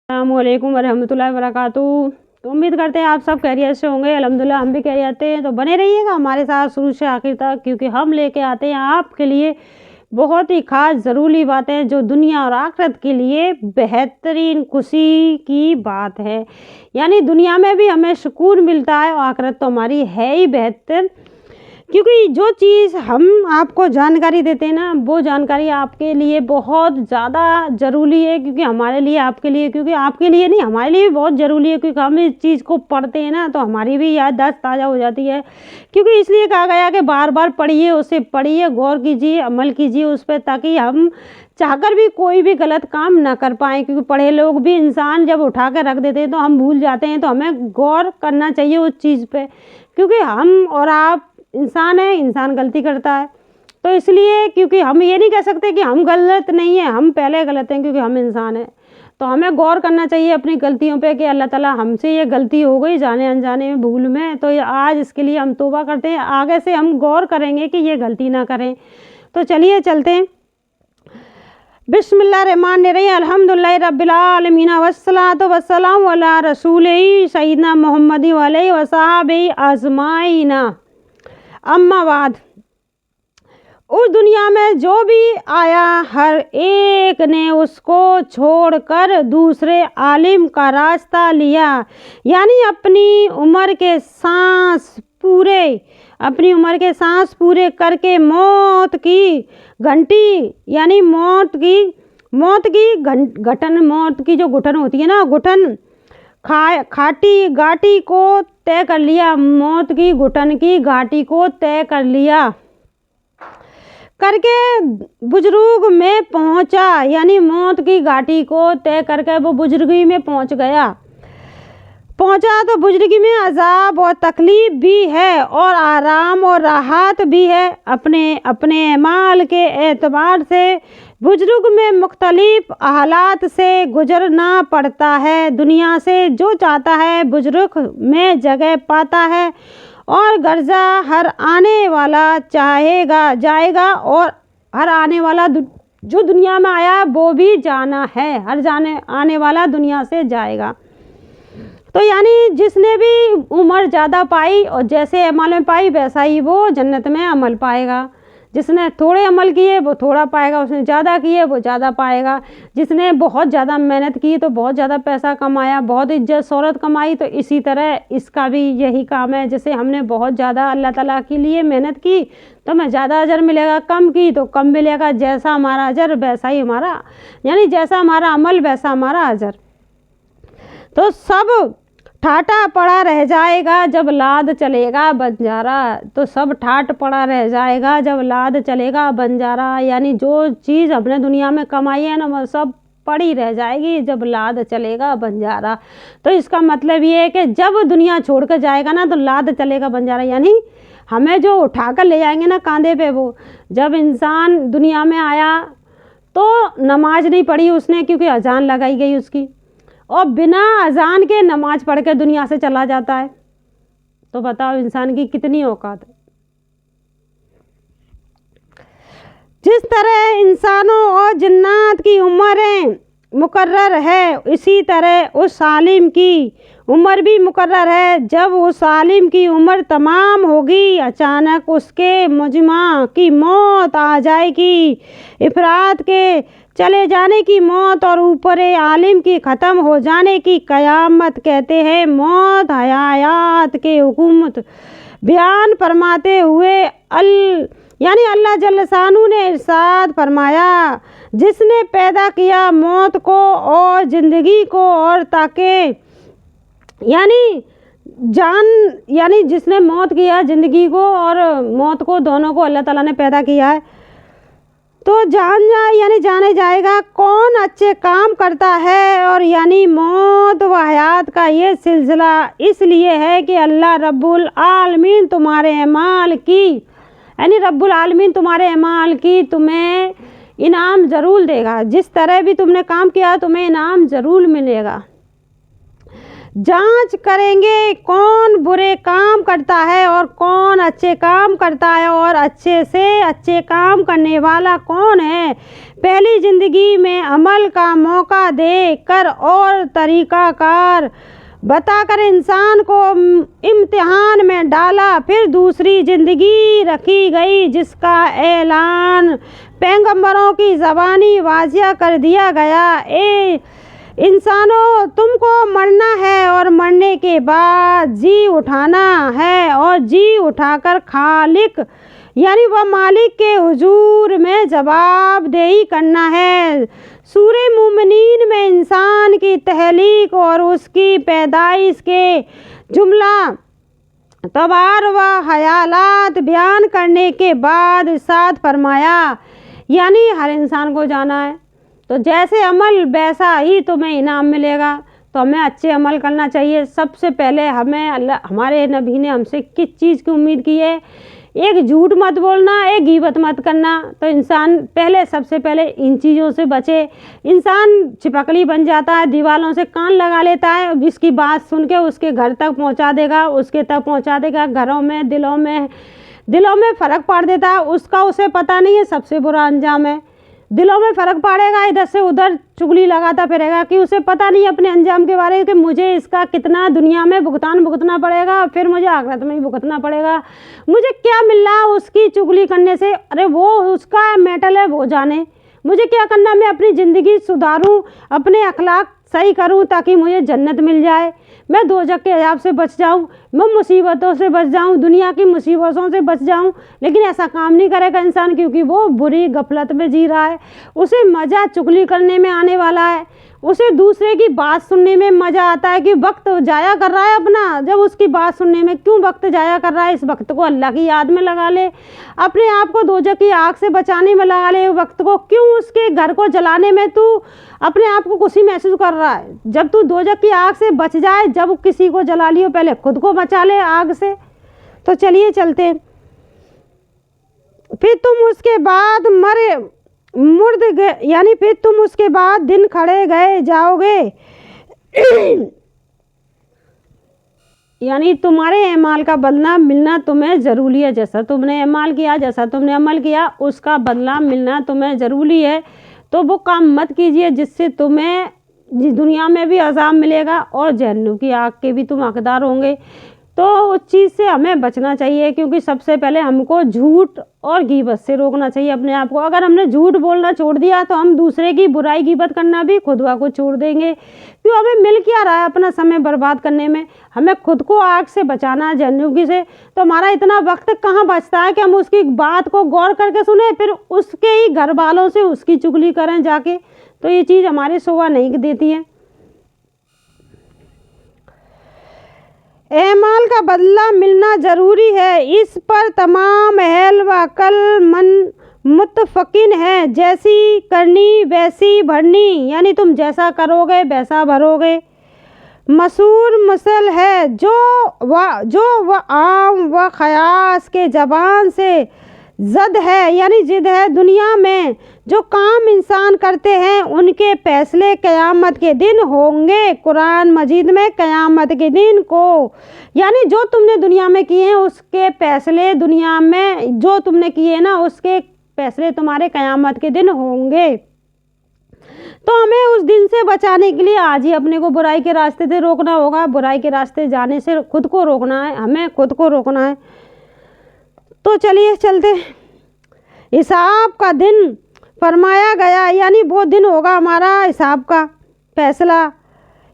अस्सलाम वालेकुम वरहमतुल्लाहि वबरकातुहू। तो उम्मीद करते हैं आप सब खैरियत से होंगे। अल्हम्दुलिल्लाह हम भी खैरियत हैं। तो बने रहिएगा हमारे साथ शुरू से आखिर तक, क्योंकि हम लेके आते हैं आपके लिए बहुत ही ख़ास ज़रूरी बातें जो दुनिया और आखिरत के लिए बेहतरीन खुशी की बात है। यानी दुनिया में भी हमें सुकून मिलता है और आखिरत तो हमारी है ही बेहतर, क्योंकि जो चीज़ हम आपको जानकारी देते हैं ना, वो जानकारी आपके लिए बहुत ज़्यादा ज़रूरी है। क्योंकि हमारे लिए, आपके लिए, क्योंकि आपके लिए नहीं, हमारे लिए भी बहुत ज़रूरी है। क्योंकि हम इस चीज़ को पढ़ते हैं ना, तो हमारी भी याददाश्त ताज़ा हो जाती है। क्योंकि इसलिए कहा गया कि बार बार पढ़िए, उसे पढ़िए, गौर कीजिए, अमल कीजिए उस पर, ताकि हम चाहकर भी कोई भी गलत काम ना कर पाएँ। क्योंकि पढ़े लोग भी इंसान जब उठा कर रख देते हैं तो हम भूल जाते हैं। तो हमें गौर करना चाहिए उस चीज़ पे, क्योंकि हम और आप इंसान है, इंसान गलती करता है। तो इसलिए, क्योंकि हम ये नहीं कह सकते कि हम गलत नहीं हैं, हम पहले गलत हैं, क्योंकि हम इंसान हैं। तो हमें गौर करना चाहिए अपनी गलतियों पे कि अल्लाह ताला हमसे ये गलती हो गई जाने अनजाने में, भूल में। तो आज इसके लिए हम तौबा करते हैं, आगे से हम गौर करेंगे कि ये गलती ना करें। तो चलिए चलते हैं। बिस्मिल्लाहिर्रहमानिर्रहीम, अल्हम्दुलिल्लाहि रब्बिल आलमीन, वस्सलातु वस्सलामु अला रसूलिही सय्यिदना मुहम्मदी व अलैहि व सहाबिही अजमाइना। अम्मा बाद, उस दुनिया में जो भी आया, हर एक ने उसको छोड़कर दूसरे आलिम का रास्ता लिया। यानी अपनी उम्र के सांस पूरे करके मौत की घंटी, यानी मौत की जो घुटन होती है ना, घुटन खाटी घाटी को तय कर लिया। मौत की घुटन की घाटी को तय कर लिया करके बुजुर्ग में पहुंचा। यानी मौत की घाटी को तय करके वो बुजुर्गी में पहुंचा। तो बुजुर्गी में अजाब और तकलीफ भी है और आराम और राहत भी है। अपने अमाल के एतबार से बुजुर्ग में मुख्तलिफ हालात से गुजरना पड़ता है। दुनिया से जो चाहता है बुजुर्ग में जगह पाता है, और गर्जा हर आने वाला जाएगा, और हर आने वाला जो दुनिया में आया वो भी जाना है। आने वाला दुनिया से जाएगा। तो यानी जिसने भी उम्र ज़्यादा पाई और जैसे अमल में पाई, वैसा ही वो जन्नत में अमल पाएगा। जिसने थोड़े अमल किए वो थोड़ा पाएगा, उसने ज़्यादा किए वो ज़्यादा पाएगा। जिसने बहुत ज़्यादा मेहनत की तो बहुत ज़्यादा पैसा कमाया, बहुत इज्जत शोहरत कमाई, तो इसी तरह इसका भी यही काम है। जैसे हमने बहुत ज़्यादा अल्लाह ताला के लिए मेहनत की तो हमें ज़्यादा अजर मिलेगा, कम की तो कम मिलेगा। जैसा हमारा अजर वैसा ही हमारा, यानी जैसा हमारा अमल वैसा हमारा अजर। तो सब ठाटा पड़ा रह जाएगा जब लाद चलेगा बंजारा। तो सब ठाट पड़ा रह जाएगा जब लाद चलेगा बंजारा। यानी जो चीज़ हमने दुनिया में कमाई है ना, वो सब पड़ी रह जाएगी जब लाद चलेगा बंजारा। तो इसका मतलब ये है कि जब दुनिया छोड़ कर जाएगा ना, तो लाद चलेगा बंजारा। यानी हमें जो उठा कर ले जाएंगे ना कांधे पे, वो जब इंसान दुनिया में आया तो नमाज नहीं पढ़ी उसने, क्योंकि अजान लगाई गई उसकी, और बिना अजान के नमाज पढ़ के दुनिया से चला जाता है। तो बताओ इंसान की कितनी औकात है। जिस तरह इंसानों और जिन्नात की उम्रें मुकर्रर है, इसी तरह उस आलिम की उम्र भी मुकर्रर है। जब उस आलिम की उम्र तमाम होगी, अचानक उसके मुजमा की मौत आ जाएगी। इफरात के चले जाने की मौत और ऊपर आलिम की ख़त्म हो जाने की क़यामत कहते हैं। मौत हयात के हुकूमत बयान फरमाते हुए यानी अल्लाह जल्ल शानू ने इरशाद फरमाया, जिसने पैदा किया मौत को और ज़िंदगी को, और ताकि यानी जिसने मौत किया, ज़िंदगी को और मौत को, दोनों को अल्लाह ताला ने पैदा किया है। तो जाने जाएगा कौन अच्छे काम करता है। और यानी मौत व हयात का ये सिलसिला इसलिए है कि अल्लाह रब्बुल आलमीन तुम्हारे अमाल की तुम्हें इनाम ज़रूर देगा। जिस तरह भी तुमने काम किया तुम्हें इनाम ज़रूर मिलेगा। जांच करेंगे कौन बुरे काम करता है और कौन अच्छे काम करता है, और अच्छे से अच्छे काम करने वाला कौन है। पहली जिंदगी में अमल का मौका दे कर और तरीका कार बताकर इंसान को इम्तिहान में डाला, फिर दूसरी ज़िंदगी रखी गई जिसका ऐलान पैगंबरों की ज़बानी वाज़िया कर दिया गया। ए इंसानों, तुमको मरना है और मरने के बाद जी उठाना है और जी उठाकर खालिक यानी वह मालिक के हुजूर में जवाबदेही करना है। सूरे मोमिनीन में इंसान की तहलीक और उसकी पैदाइश के जुमला तवार व ख्यालात बयान करने के बाद इरशाद फरमाया, यानी हर इंसान को जाना है तो जैसे अमल वैसा ही तुम्हें इनाम मिलेगा, तो हमें अच्छे अमल करना चाहिए। सबसे पहले हमें अल्लाह हमारे नबी ने हमसे किस चीज़ की उम्मीद की है? एक झूठ मत बोलना, एक गीबत मत करना। तो इंसान पहले सबसे पहले इन चीज़ों से बचे। इंसान चिपकली बन जाता है, दीवारों से कान लगा लेता है, जिसकी बात सुन के उसके घर तक पहुंचा देगा, उसके तक पहुंचा देगा, घरों में दिलों में फ़र्क पड़ देता है। उसका उसे पता नहीं है, सबसे बुरा अंजाम है। दिलों में फ़र्क पड़ेगा, इधर से उधर चुगली लगाता फिरेगा कि उसे पता नहीं अपने अंजाम के बारे में कि मुझे इसका कितना दुनिया में भुगतना पड़ेगा, फिर मुझे आखिरत में भी भुगतना पड़ेगा। मुझे क्या मिल रहा है उसकी चुगली करने से? अरे वो उसका मैटर है, वो जाने। मुझे क्या करना, मैं अपनी ज़िंदगी सुधारूं, अपने अखलाक सही करूं ताकि मुझे जन्नत मिल जाए, मैं दोज़ख के अज़ाब से बच जाऊं, मैं मुसीबतों से बच जाऊं, दुनिया की मुसीबतों से बच जाऊं। लेकिन ऐसा काम नहीं करेगा इंसान, क्योंकि वो बुरी गफलत में जी रहा है। उसे मज़ा चुगली करने में आने वाला है, उसे दूसरे की बात सुनने में मज़ा आता है कि वक्त जाया कर रहा है अपना। जब उसकी बात सुनने में क्यों वक्त जाया कर रहा है? इस वक्त को अल्लाह की याद में लगा ले, अपने आप को दोज़ख की आग से बचाने में लगा ले। वक्त को क्यों उसके घर को जलाने में तू अपने आप को खुशी महसूस कर रहा है? जब तू दोज़ख की आग से बच जाए, जब किसी को जला लियो, पहले खुद को बचा ले आग से। तो चलिए चलते हैं। फिर तुम उसके बाद मुर्द गए, यानी फिर तुम उसके बाद दिन खड़े गए जाओगे यानी तुम्हारे अमाल का बदला मिलना तुम्हें ज़रूरी है। जैसा तुमने अमाल किया, जैसा तुमने अमल किया, उसका बदला मिलना तुम्हें ज़रूरी है। तो वो काम मत कीजिए जिससे तुम्हें दुनिया में भी अज़ाब मिलेगा और जहन्नुम की आग के भी तुम हकदार होंगे। तो उस चीज़ से हमें बचना चाहिए, क्योंकि सबसे पहले हमको झूठ और गीबत से रोकना चाहिए अपने आप को। अगर हमने झूठ बोलना छोड़ दिया तो हम दूसरे की बुराई गीबत करना भी खुद वा को छोड़ देंगे। क्यों, हमें मिल क्या रहा है अपना समय बर्बाद करने में? हमें खुद को आग से बचाना है, जहन्नुम से। तो हमारा इतना वक्त कहाँ बचता है कि हम उसकी बात को गौर करके सुने, फिर उसके ही घर वालों से उसकी चुगली करें जाके। तो ये चीज़ हमारी शोभा नहीं देती है। एमाल का बदला मिलना ज़रूरी है, इस पर तमाम अहल व अकल मन मुत्तफ़क़ीन है। जैसी करनी वैसी भरनी, यानी तुम जैसा करोगे वैसा भरोगे। मशहूर मसल है जो व आम व ख़यास के ज़बान से ज़द है, यानी ज़िद है। दुनिया में जो काम इंसान करते हैं उनके फैसले क़यामत के दिन होंगे। कुरान मजीद में क़यामत के दिन को, यानी जो तुमने दुनिया में किए हैं उसके फैसले, दुनिया में जो तुमने किए ना उसके फैसले तुम्हारे क़यामत के दिन होंगे। तो हमें उस दिन से बचाने के लिए आज ही अपने को बुराई के रास्ते से रोकना होगा। बुराई के रास्ते जाने से खुद को रोकना है, हमें खुद को रोकना है। तो चलिए चलते। हिसाब का दिन फरमाया गया, यानी वो दिन होगा हमारा हिसाब का फैसला।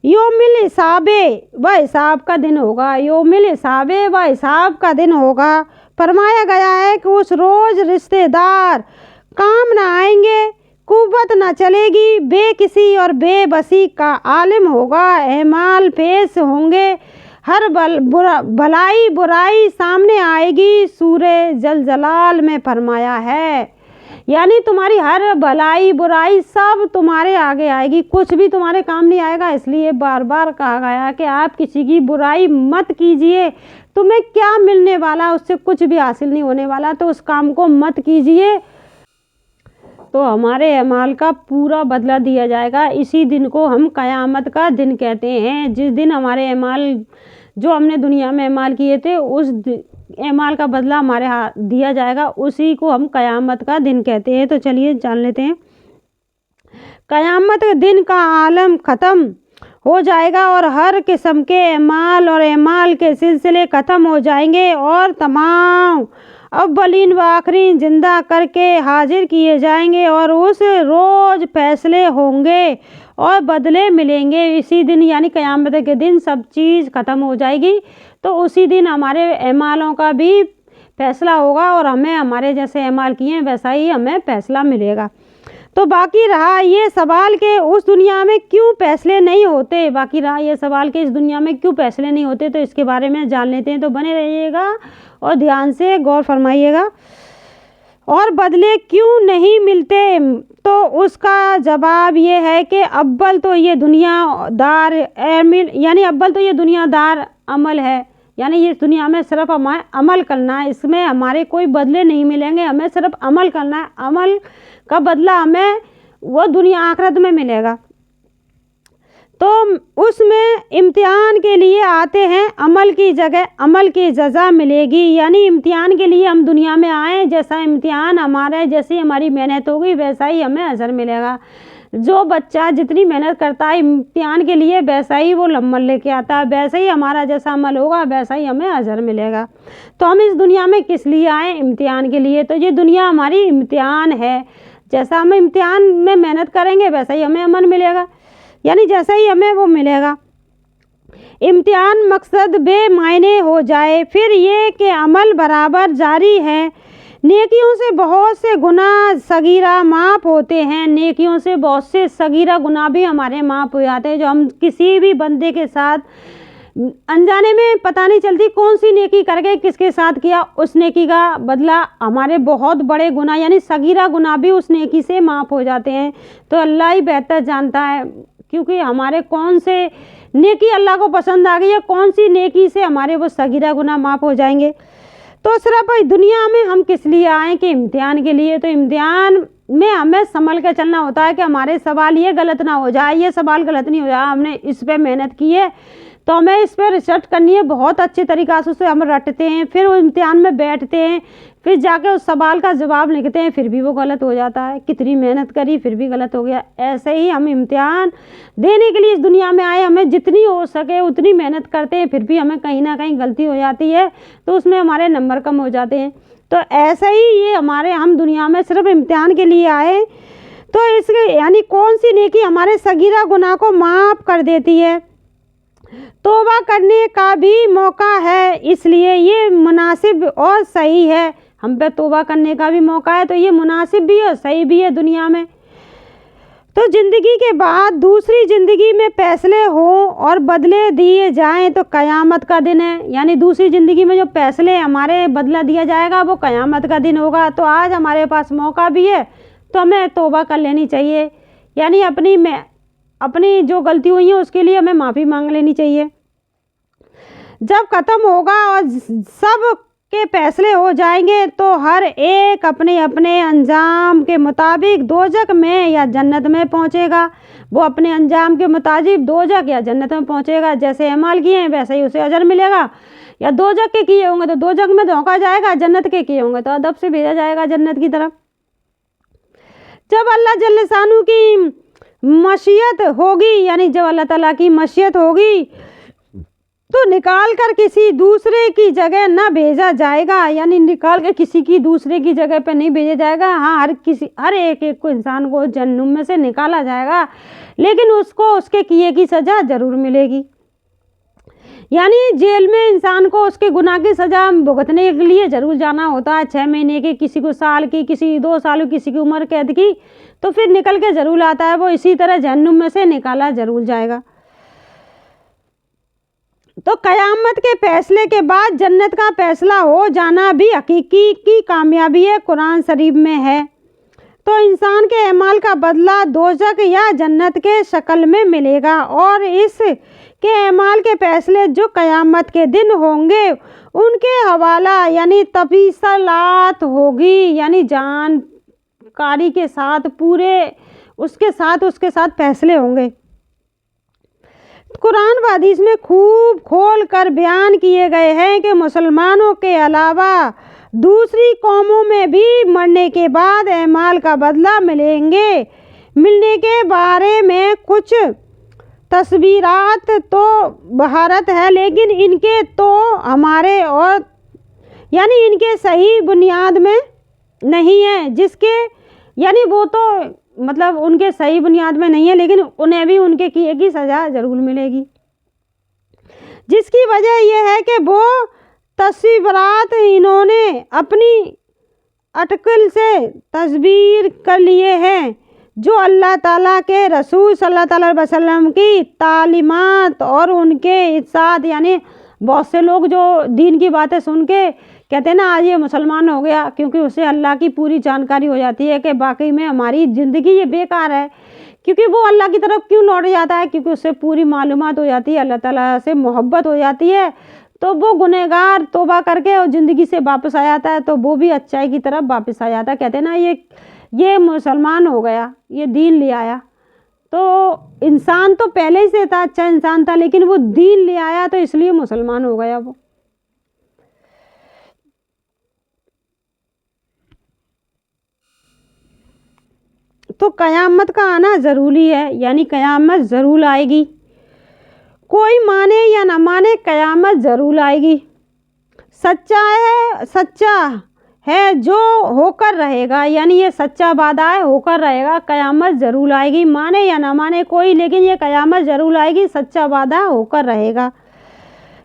योमिल हिसाबे व हिसाब का दिन होगा, योमिल हिसाबे व हिसाब का दिन होगा। फरमाया गया है कि उस रोज़ रिश्तेदार काम ना आएंगे, कुव्वत ना चलेगी, बेकिसी और बेबसी का आलिम होगा, एमाल पेश होंगे, हर भलाई बुराई सामने आएगी। सूरे जलजलाल में फरमाया है, यानी तुम्हारी हर भलाई बुराई सब तुम्हारे आगे आएगी, कुछ भी तुम्हारे काम नहीं आएगा। इसलिए बार बार कहा गया कि आप किसी की बुराई मत कीजिए। तुम्हें क्या मिलने वाला, उससे कुछ भी हासिल नहीं होने वाला, तो उस काम को मत कीजिए। तो हमारे अमाल का पूरा बदला दिया जाएगा। इसी दिन को हम क़यामत का दिन कहते हैं, जिस दिन हमारे अमाल जो हमने दुनिया में अमाल किए थे उस अमाल का बदला हमारे हाथ दिया जाएगा, उसी को हम क़यामत का दिन कहते हैं। तो चलिए जान लेते हैं। क़यामत के दिन का आलम ख़त्म हो जाएगा और हर किस्म के अमाल और अमाल के सिलसिले ख़त्म हो जाएंगे और तमाम अव्वलीन व आखिरीन ज़िंदा करके हाजिर किए जाएंगे और उस रोज़ फैसले होंगे और बदले मिलेंगे। इसी दिन यानी क़यामत के दिन सब चीज़ ख़त्म हो जाएगी, तो उसी दिन हमारे अमालों का भी फैसला होगा और हमें हमारे जैसे अमाल किए वैसा ही हमें फैसला मिलेगा। तो बाकी रहा ये सवाल कि उस दुनिया में क्यों फैसले नहीं होते, बाकी रहा ये सवाल कि इस दुनिया में क्यों फैसले नहीं होते, तो इसके बारे में जान लेते हैं। तो बने रहिएगा और ध्यान से गौर फरमाइएगा। और बदले क्यों नहीं मिलते, तो उसका जवाब ये है कि अव्वल तो ये दुनियादार यानी अव्वल तो ये दुनियादार अमल है, यानी इस दुनिया में सिर्फ हमें अमल करना है, इसमें हमारे कोई बदले नहीं मिलेंगे, हमें सिर्फ अमल करना है, अमल का बदला हमें वो दुनिया आखिरत में मिलेगा। तो उसमें इम्तिहान के लिए आते हैं, अमल की जगह अमल की जज़ा मिलेगी। यानी इम्तिहान के लिए हम दुनिया में आए, जैसा इम्तिहान हमारा जैसी हमारी मेहनत होगी वैसा ही हमें अजर मिलेगा। जो बच्चा जितनी मेहनत करता है इम्तिहान के लिए वैसा ही वो नंबर लेके आता है, वैसे ही हमारा जैसा अमल होगा वैसा ही हमें अजर मिलेगा। तो हम इस दुनिया में किस लिए आए, इम्तिहान के लिए। तो ये दुनिया हमारी इम्तिहान है, जैसा हम इम्तिहान में मेहनत करेंगे वैसा ही हमें अमल मिलेगा, यानी जैसा ही हमें वो मिलेगा। इम्तिहान मकसद बेमायने हो जाए, फिर ये कि अमल बराबर जारी है। नेकियों से बहुत से गुनाह सगीरा माफ़ होते हैं, नेकियों से बहुत से सगीरा गुनाह भी हमारे माफ़ हो जाते हैं। जो हम किसी भी बंदे के साथ अनजाने में पता नहीं चलती कौन सी नेकी करके किसके साथ किया, उस नेकी का बदला हमारे बहुत बड़े गुनाह यानी सगीरा गुनाह भी उस नेकी से माफ़ हो जाते हैं। तो अल्लाह ही बेहतर जानता है, क्योंकि हमारे कौन से नेकी अल्लाह को पसंद आ गई है, कौन सी नेकी से हमारे वो सगीरा गुनाह माफ़ हो जाएंगे। तो सिर्फ दुनिया में हम किस लिए आए कि इम्तिहान के लिए। तो इम्तिहान में हमें संभल के चलना होता है कि हमारे सवाल ये गलत ना हो जाए, ये सवाल गलत नहीं हो जाए, हमने इस पे मेहनत की है तो हमें इस पर रिसर्च करनी है, बहुत अच्छे तरीक़ा से उसे हम रटते हैं, फिर वो इम्तिहान में बैठते हैं, फिर जाके उस सवाल का जवाब लिखते हैं, फिर भी वो गलत हो जाता है। कितनी मेहनत करी फिर भी गलत हो गया। ऐसे ही हम इम्तिहान देने के लिए इस दुनिया में आए, हमें जितनी हो सके उतनी मेहनत करते हैं, फिर भी हमें कहीं ना कहीं गलती हो जाती है, तो उसमें हमारे नंबर कम हो जाते हैं। तो ऐसे ही ये हम दुनिया में सिर्फ इम्तिहान के लिए आए। तो इसके यानी कौन सी नेकी हमारे सगीरा गुनाह को माफ़ कर देती है, तौबा करने का भी मौका है, इसलिए ये मुनासिब और सही है। हम पे तौबा करने का भी मौका है, तो ये मुनासिब भी है सही भी है दुनिया में। तो ज़िंदगी के बाद दूसरी ज़िंदगी में फैसले हों और बदले दिए जाएं तो क़यामत का दिन है, यानी दूसरी ज़िंदगी में जो फैसले हमारे बदला दिया जाएगा वो क़यामत का दिन होगा। तो आज हमारे पास मौका भी है, तो हमें तौबा कर लेनी चाहिए, यानी अपनी जो गलती हुई है उसके लिए हमें माफ़ी मांग लेनी चाहिए। जब ख़त्म होगा और सब के फैसले हो जाएंगे तो हर एक अपने अपने अंजाम के मुताबिक दोजख में या जन्नत में पहुंचेगा। वो अपने अंजाम के मुताबिक दोजख या जन्नत में पहुंचेगा, जैसे अमाल किए हैं वैसे ही उसे अजर मिलेगा। या दोजख के किए होंगे तो दोजख में धोखा जाएगा, जन्नत के किए होंगे तो अदब से भेजा जाएगा जन्नत की तरफ। जब अल्लाह जल्ल शानू की मशीयत होगी, यानी जब अल्लाह ताला की मशीयत होगी तो निकाल कर किसी दूसरे की जगह ना भेजा जाएगा, यानी निकाल कर किसी की दूसरे की जगह पे नहीं भेजा जाएगा। हाँ, हर एक को इंसान को जहन्नुम में से निकाला जाएगा, लेकिन उसको उसके किए की सज़ा ज़रूर मिलेगी। यानी जेल में इंसान को उसके गुनाह की सज़ा भुगतने के लिए ज़रूर जाना होता है, 6 महीने की, किसी को साल की, किसी 2 साल, किसी की उम्र कैद की, तो फिर निकल के ज़रूर आता है। वो इसी तरह जहन्नुम में से निकाला ज़रूर जाएगा। तो क़यामत के फैसले के बाद जन्नत का फैसला हो जाना भी हकीकी की कामयाबी है, कुरान शरीफ में है। तो इंसान के अमाल का बदला दोजख या जन्नत के शक्ल में मिलेगा, और इस के अमाल के फैसले जो क़यामत के दिन होंगे उनके हवाला यानी तफसीलात होगी, यानी जानकारी के साथ पूरे उसके साथ फैसले होंगे। कुरान व हदीस में खूब खोल कर बयान किए गए हैं कि मुसलमानों के अलावा दूसरी कौमों में भी मरने के बाद अमाल का बदला मिलने के बारे में कुछ तस्वीरात तो बहारत है, लेकिन इनके तो हमारे और यानी इनके सही बुनियाद में नहीं है, जिसके यानी वो तो मतलब उनके सही बुनियाद में नहीं है, लेकिन उन्हें भी उनके किए की सज़ा ज़रूर मिलेगी, जिसकी वजह यह है कि वो तस्वीरात इन्होंने अपनी अटकल से तस्वीर कर लिए हैं, जो अल्लाह ताला के रसूल सल्लल्लाहु अलैहि वसल्लम की तालीमात और उनके इत्साद, यानी बहुत से लोग जो दीन की बातें सुन के कहते हैं ना आज ये मुसलमान हो गया, क्योंकि उससे अल्लाह की पूरी जानकारी हो जाती है कि वाकई में हमारी ज़िंदगी ये बेकार है, क्योंकि वो अल्लाह की तरफ क्यों लौट जाता है, क्योंकि उससे पूरी मालूमात हो जाती है, अल्लाह ताला से मोहब्बत हो जाती है, तो वो गुनहगार तौबा करके और ज़िंदगी से वापस आ जाता है, तो वो भी अच्छाई की तरफ वापस आ जाता है। कहते हैं ना ये मुसलमान हो गया, ये दीन ले आया। तो इंसान तो पहले ही से था, अच्छा इंसान था, लेकिन वो दीन ले आया तो इसलिए मुसलमान हो गया वो। तो क़यामत का आना ज़रूरी है, यानी क़यामत ज़रूर आएगी, कोई माने या ना माने क़यामत ज़रूर आएगी। सच्चा है जो होकर रहेगा, यानी ये सच्चा वादा है, होकर रहेगा, क़यामत ज़रूर आएगी, माने या ना माने कोई, लेकिन ये क़यामत ज़रूर आएगी, सच्चा वादा होकर रहेगा।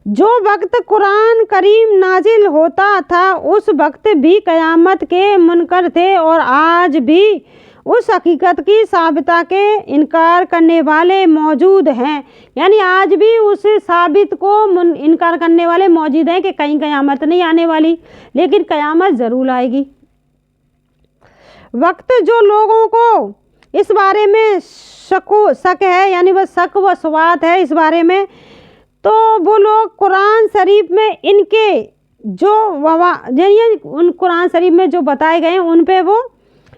जो वक्त कुरान करीम नाजिल होता था उस वक्त भी क़यामत के मुनकर थे, और आज भी उस हकीकत की साबिता के इनकार करने वाले मौजूद हैं, यानी आज भी उस साबित को इनकार करने वाले मौजूद हैं कि कहीं क़यामत नहीं आने वाली, लेकिन क़यामत ज़रूर आएगी। वक्त जो लोगों को इस बारे में शक है, यानी वह शक व शुबहात है इस बारे में, तो वो लोग कुरान शरीफ में इनके जो यानी उन कुरान शरीफ में जो बताए गए हैं उन पे वो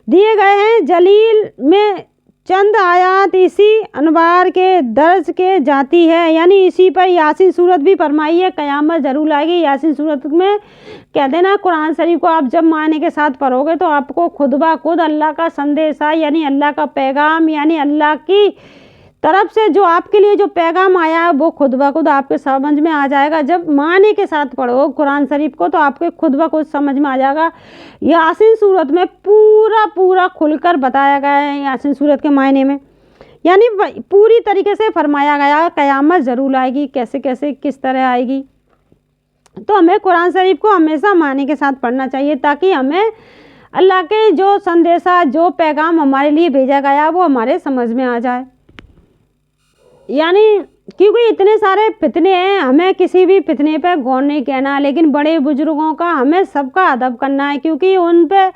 दिए गए हैं जलील में चंद आयात इसी अनवार के दर्ज के जाती है, यानी इसी पर यासीन सूरत भी फरमाई है क़यामत ज़रूर आएगी। यासीन सूरत में कहते हैं ना कुरान शरीफ को आप जब माने के साथ पढ़ोगे तो आपको खुद ब खुद अल्लाह का संदेशा, यानी अल्लाह का पैगाम, यानी अल्लाह की तरफ से जो आपके लिए जो पैगाम आया है वो खुद ब खुद आपके समझ में आ जाएगा। जब माने के साथ पढ़ो कुरान शरीफ को तो आपके खुद ब खुद समझ में आ जाएगा। यासीन सूरत में पूरा खुलकर बताया गया है, यासीन सूरत के मायने में, यानी पूरी तरीके से फरमाया गया क़यामत ज़रूर आएगी, कैसे कैसे किस तरह आएगी। तो हमें कुरान शरीफ को हमेशा माने के साथ पढ़ना चाहिए, ताकि हमें अल्लाह के जो संदेशा, जो पैगाम हमारे लिए भेजा गया वो हमारे समझ में आ जाए। यानी क्योंकि इतने सारे फितने हैं, हमें किसी भी फितने पे गौर नहीं कहना, लेकिन बड़े बुजुर्गों का हमें सबका अदब करना है, क्योंकि उन पे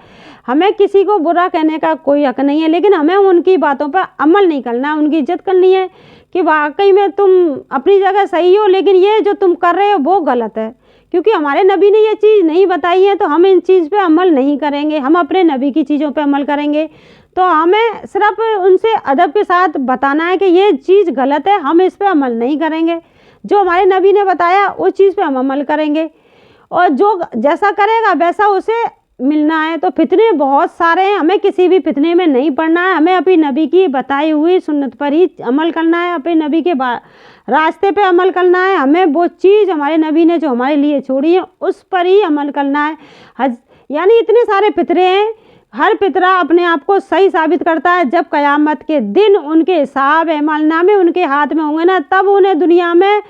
हमें किसी को बुरा कहने का कोई हक नहीं है, लेकिन हमें उनकी बातों पर अमल नहीं करना है, उनकी इज्जत करनी है कि वाकई में तुम अपनी जगह सही हो, लेकिन ये जो तुम कर रहे हो वो गलत है, क्योंकि हमारे नबी ने ये चीज़ नहीं बताई है, तो हम इन चीज़ पे अमल नहीं करेंगे, हम अपने नबी की चीज़ों पे अमल करेंगे। तो हमें सिर्फ उनसे अदब के साथ बताना है कि ये चीज़ गलत है, हम इस पे अमल नहीं करेंगे, जो हमारे नबी ने बताया उस चीज़ पे हम अमल करेंगे, और जो जैसा करेगा वैसा उसे मिलना है। तो फितने बहुत सारे हैं, हमें किसी भी फितने में नहीं पड़ना है, हमें अपनी नबी की बताई हुई सुन्नत पर ही अमल करना है, अपने नबी के रास्ते पे अमल करना है, हमें वो चीज़ हमारे नबी ने जो हमारे लिए छोड़ी है उस पर ही अमल करना है। यानी इतने सारे फितरे हैं, हर फितरा अपने आप को सही साबित करता है। जब क़यामत के दिन उनके हिसाब अमलनामे उनके हाथ में होंगे ना, तब उन्हें दुनिया में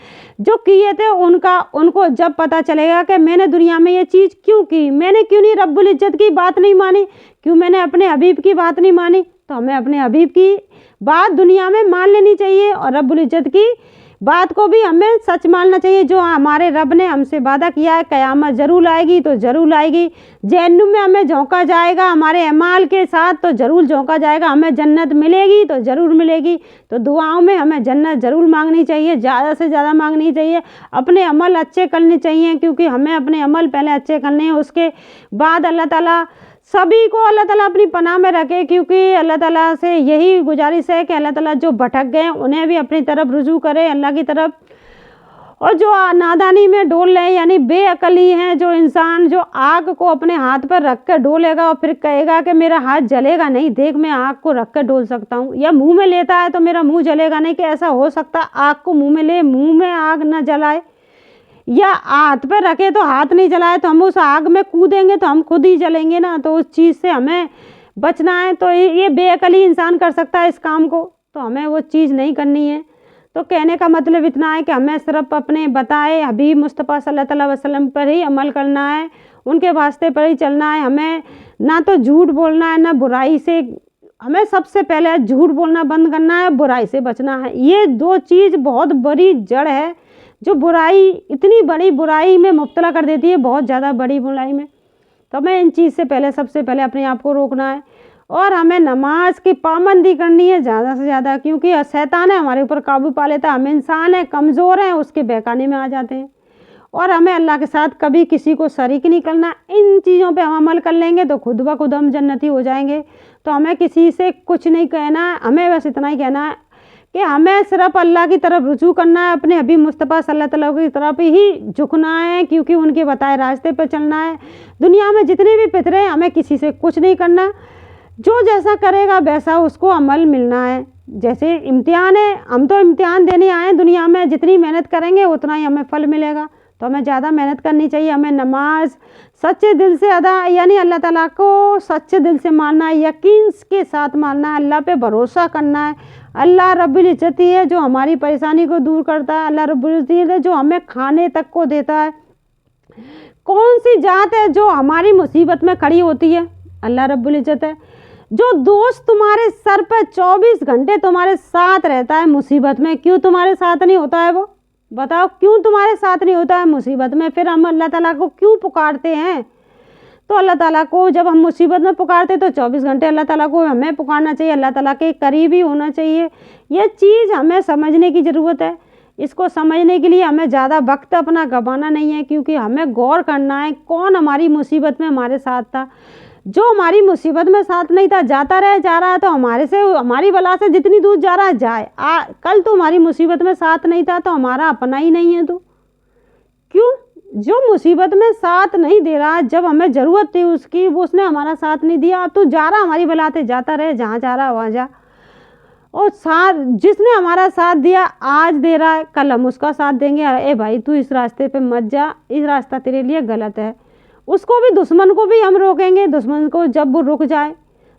जो किए थे उनको जब पता चलेगा कि मैंने दुनिया में ये चीज़ क्यों की, मैंने क्यों नहीं रब्बुल इज़्ज़त की बात नहीं मानी, क्यों मैंने अपने हबीब की बात नहीं मानी। तो हमें अपने हबीब की बात दुनिया में मान लेनी चाहिए, और रब्बुल इज़्ज़त की बात को भी हमें सच मानना चाहिए। जो हमारे रब ने हमसे वादा किया है क़यामत ज़रूर आएगी तो ज़रूर आएगी, जहन्नुम में हमें झोंका जाएगा हमारे अमाल के साथ तो ज़रूर झोंका जाएगा, हमें जन्नत मिलेगी तो ज़रूर मिलेगी। तो दुआओं में हमें जन्नत ज़रूर मांगनी चाहिए, ज़्यादा से ज़्यादा मांगनी चाहिए, अपने अमल अच्छे करने चाहिए, क्योंकि हमें अपने अमल पहले अच्छे करने हैं, उसके बाद अल्लाह ताला सभी को अल्लाह ताला अपनी पनाह में रखे। क्योंकि अल्लाह ताला से यही गुजारिश है कि अल्लाह ताला जो भटक गए उन्हें भी अपनी तरफ रुजू करे अल्लाह की तरफ, और जो नादानी में डोल रहे यानी बेअकली हैं जो इंसान, जो आग को अपने हाथ पर रख कर डोलेगा और फिर कहेगा कि मेरा हाथ जलेगा नहीं, देख मैं आग को रख कर डोल सकता हूँ, या मुंह में लेता है तो मेरा मुंह जलेगा नहीं, कि ऐसा हो सकता आग को मुंह में ले मुंह में आग न जलाए, या हाथ पर रखे तो हाथ नहीं जलाए तो हम उस आग में कूदेंगे तो हम खुद ही जलेंगे ना। तो उस चीज़ से हमें बचना है। तो ये बेअकली इंसान कर सकता है इस काम को, तो हमें वो चीज़ नहीं करनी है। तो कहने का मतलब इतना है कि हमें सिर्फ अपने बताए हबीब मुस्तफ़ा सल्लल्लाहु अलैहि वसल्लम पर ही अमल करना है, उनके वास्ते पर ही चलना है। हमें ना तो झूठ बोलना है, ना बुराई से, हमें सबसे पहले झूठ बोलना बंद करना है, बुराई से बचना है। ये दो चीज़ बहुत बड़ी जड़ है जो बुराई, इतनी बड़ी बुराई में मुब्तला कर देती है, बहुत ज़्यादा बड़ी बुराई में। तो हमें इन चीज़ से पहले सबसे पहले अपने आप को रोकना है और हमें नमाज की पाबंदी करनी है ज़्यादा से ज़्यादा, क्योंकि शैतान है हमारे ऊपर काबू पा लेता है। हम इंसान हैं, कमज़ोर हैं, उसके बहकाने में आ जाते हैं। और हमें अल्लाह के साथ कभी किसी को शरीक नहीं करना। इन चीज़ों पे हम अमल कर लेंगे तो खुद ब खुद हम जन्नती हो जाएंगे। तो हमें किसी से कुछ नहीं कहना है, हमें बस इतना ही कहना है कि हमें सिर्फ अल्लाह की तरफ रुजू करना है, अपने हबीब मुस्तफ़ा सल्लल्लाहु अलैहि वसल्लम की तरफ ही झुकना है, क्योंकि उनके बताए रास्ते पर चलना है। दुनिया में जितने भी फितरे हैं हमें किसी से कुछ नहीं करना, जो जैसा करेगा वैसा उसको अमल मिलना है। जैसे इम्तिहान है, हम तो इम्तिहान देने आए हैं दुनिया में, जितनी मेहनत करेंगे उतना ही हमें फल मिलेगा। तो हमें ज़्यादा मेहनत करनी चाहिए। हमें नमाज सच्चे दिल से अदा, यानी अल्लाह ताला को सच्चे दिल से मानना है, यकीन के साथ मानना है, अल्लाह पे भरोसा करना है। अल्लाह रब्बुल इज्जत ही है जो हमारी परेशानी को दूर करता है। अल्लाह रब्बुल इज्जत है जो हमें खाने तक को देता है। कौन सी जात है जो हमारी मुसीबत में खड़ी होती है? अल्लाह रब्बुल इज्जत है। जो दोस्त तुम्हारे सर पर 24 घंटे तुम्हारे साथ रहता है मुसीबत में, क्यों तुम्हारे साथ नहीं होता है? वो बताओ क्यों तुम्हारे साथ नहीं होता है मुसीबत में? फिर हम अल्लाह ताला को क्यों पुकारते हैं? तो अल्लाह ताला को जब हम मुसीबत में पुकारते तो 24 घंटे अल्लाह ताला को हमें पुकारना चाहिए, अल्लाह ताला के करीब ही होना चाहिए। ये चीज़ हमें समझने की ज़रूरत है। इसको समझने के लिए हमें ज़्यादा वक्त अपना गंवाना नहीं है, क्योंकि हमें गौर करना है कौन हमारी मुसीबत में हमारे साथ था। जो हमारी मुसीबत में साथ नहीं था, जाता रहे जा रहा है, तो हमारे से, हमारी बला से जितनी दूर जा रहा है जाए। कल तो हमारी मुसीबत में साथ नहीं था तो हमारा अपना ही नहीं है। तो क्यों? जो मुसीबत में साथ नहीं दे रहा, जब हमें ज़रूरत थी उसकी, वो उसने हमारा साथ नहीं दिया। अब तो जा रहा हमारी बलाते, जाता रहे, जहाँ जा रहा वहाँ जा। और साथ जिसने हमारा साथ दिया आज दे रहा है, कल हम उसका साथ देंगे। ए भाई तू इस रास्ते पे मत जा, इस रास्ता तेरे लिए गलत है। उसको भी, दुश्मन को भी हम रोकेंगे। दुश्मन को जब वो रुक जाए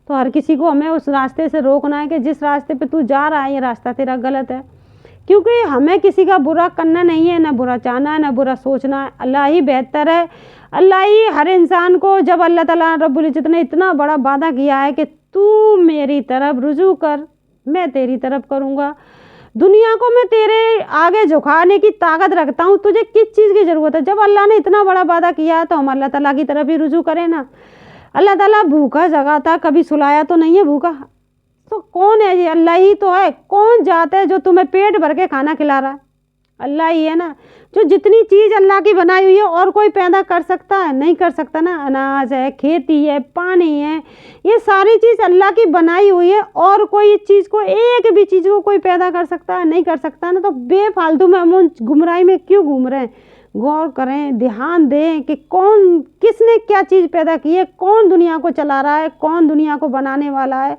तो हर किसी को हमें उस रास्ते से रोकना है कि जिस रास्ते पे तू जा रहा है ये रास्ता तेरा गलत है। क्योंकि हमें किसी का बुरा करना नहीं है, ना बुरा चाहना है, ना बुरा सोचना है। अल्लाह ही बेहतर है। अल्लाह ही हर इंसान को, जब अल्लाह ताला रब्बुल इज्जत ने इतना बड़ा वादा किया है कि तू मेरी तरफ रुजू कर, मैं तेरी तरफ करूँगा, दुनिया को मैं तेरे आगे झुकाने की ताकत रखता हूँ, तुझे किस चीज़ की ज़रूरत है? जब अल्लाह ने इतना बड़ा वादा किया है तो हम अल्लाह ताला की तरफ ही रुजू करें ना। अल्लाह ताला भूखा जगाता, कभी सुलाया तो नहीं है भूखा। तो कौन है ये? अल्लाह ही तो है। कौन जाता है जो तुम्हें पेट भर के खाना खिला रहा है? अल्लाह ही है ना। जो जितनी चीज़ अल्लाह की बनाई हुई है और कोई पैदा कर सकता है? नहीं कर सकता ना। अनाज है, खेती है, पानी है, ये सारी चीज़ अल्लाह की बनाई हुई है। और कोई इस चीज़ को, एक भी चीज़ को कोई पैदा कर सकता है? नहीं कर सकता ना। तो बेफालतू में हम उन गुमराही में क्यों घूम रहे हैं? गौर करें, ध्यान दें कि कौन, किसने क्या चीज़ पैदा की है, कौन दुनिया को चला रहा है, कौन दुनिया को बनाने वाला है।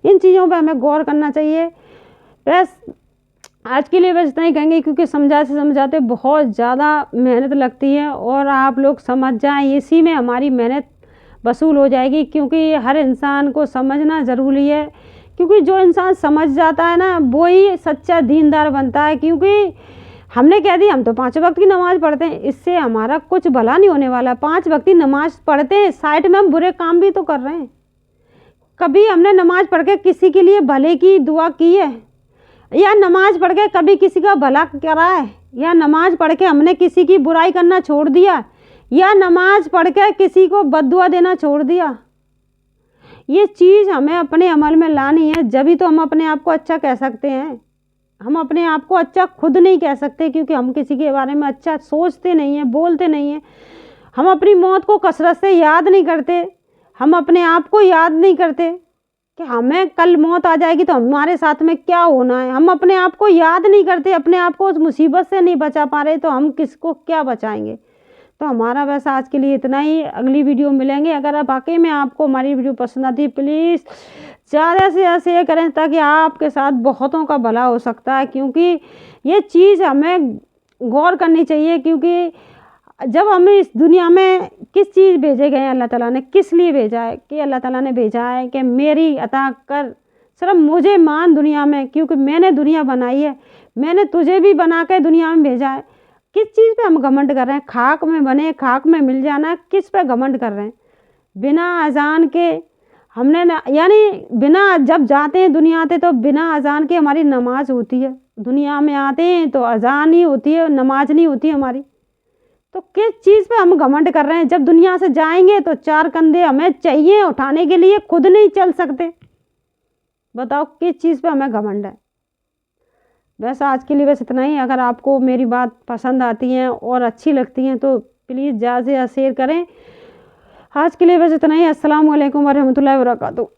इन चीज़ों पे हमें गौर करना चाहिए। बस आज के लिए बस इतना ही कहेंगे, क्योंकि समझाते बहुत ज़्यादा मेहनत लगती है। और आप लोग समझ जाएं, इसी में हमारी मेहनत वसूल हो जाएगी। क्योंकि हर इंसान को समझना ज़रूरी है, क्योंकि जो इंसान समझ जाता है ना वो ही सच्चा दीनदार बनता है। क्योंकि हमने कह दी हम तो 5 वक्त की नमाज़ पढ़ते हैं, इससे हमारा कुछ भला नहीं होने वाला। 5 वक्त की नमाज़ पढ़ते हैं, साइड में हम बुरे काम भी तो कर रहे हैं। कभी हमने नमाज़ पढ़ के किसी के लिए भले की दुआ की है? या नमाज़ पढ़ के कभी किसी का भला करा है? या नमाज़ पढ़ के हमने किसी की बुराई करना छोड़ दिया? या नमाज़ पढ़ के किसी को बद्दुआ देना छोड़ दिया? ये चीज़ हमें अपने अमल में लानी है, जब ही तो हम अपने आप को अच्छा कह सकते हैं। हम अपने आप को अच्छा खुद नहीं कह सकते, क्योंकि हम किसी के बारे में अच्छा सोचते नहीं हैं, बोलते नहीं हैं। हम अपनी मौत को कसरत से याद नहीं करते, हम अपने आप को याद नहीं करते। कि हमें कल मौत आ जाएगी तो हमारे साथ में क्या होना है। हम अपने आप को याद नहीं करते, अपने आप को उस मुसीबत से नहीं बचा पा रहे, तो हम किसको क्या बचाएंगे। तो हमारा बस आज के लिए इतना ही, अगली वीडियो मिलेंगे। अगर आप वाकई में आपको हमारी वीडियो पसंद आती है प्लीज़ ज़्यादा से ज़्यादा शेयर करें, ताकि आपके साथ बहुतों का भला हो सकता है। क्योंकि ये चीज़ हमें गौर करनी चाहिए, क्योंकि जब हमें इस दुनिया में किस चीज़ भेजे गए हैं, अल्लाह ताला ने किस लिए भेजा है, कि अल्लाह ताला ने भेजा है कि मेरी अता कर, सिर्फ मुझे मान दुनिया में, क्योंकि मैंने दुनिया बनाई है, मैंने तुझे भी बना के दुनिया में भेजा है। किस चीज़ पे हम घमंड कर रहे हैं। खाक में बने खाक में मिल जाना, किस पे घमंड कर रहे हैं। बिना अजान के हमने यानी बिना, जब जाते हैं दुनिया आते तो बिना अजान के हमारी नमाज होती है, दुनिया में आते हैं तो अजान ही होती है, नमाज नहीं होती हमारी। तो किस चीज़ पे हम घमंड कर रहे हैं। जब दुनिया से जाएंगे तो 4 कंधे हमें चाहिए उठाने के लिए, खुद नहीं चल सकते। बताओ किस चीज़ पे हमें घमंड है। बस आज के लिए बस इतना ही। अगर आपको मेरी बात पसंद आती है और अच्छी लगती हैं तो प्लीज़ ज़्यादा से ज़्यादा शेयर करें। आज के लिए बस इतना ही। अस्सलाम वालेकुम वरहमतुल्लाहि वबरकातुहू।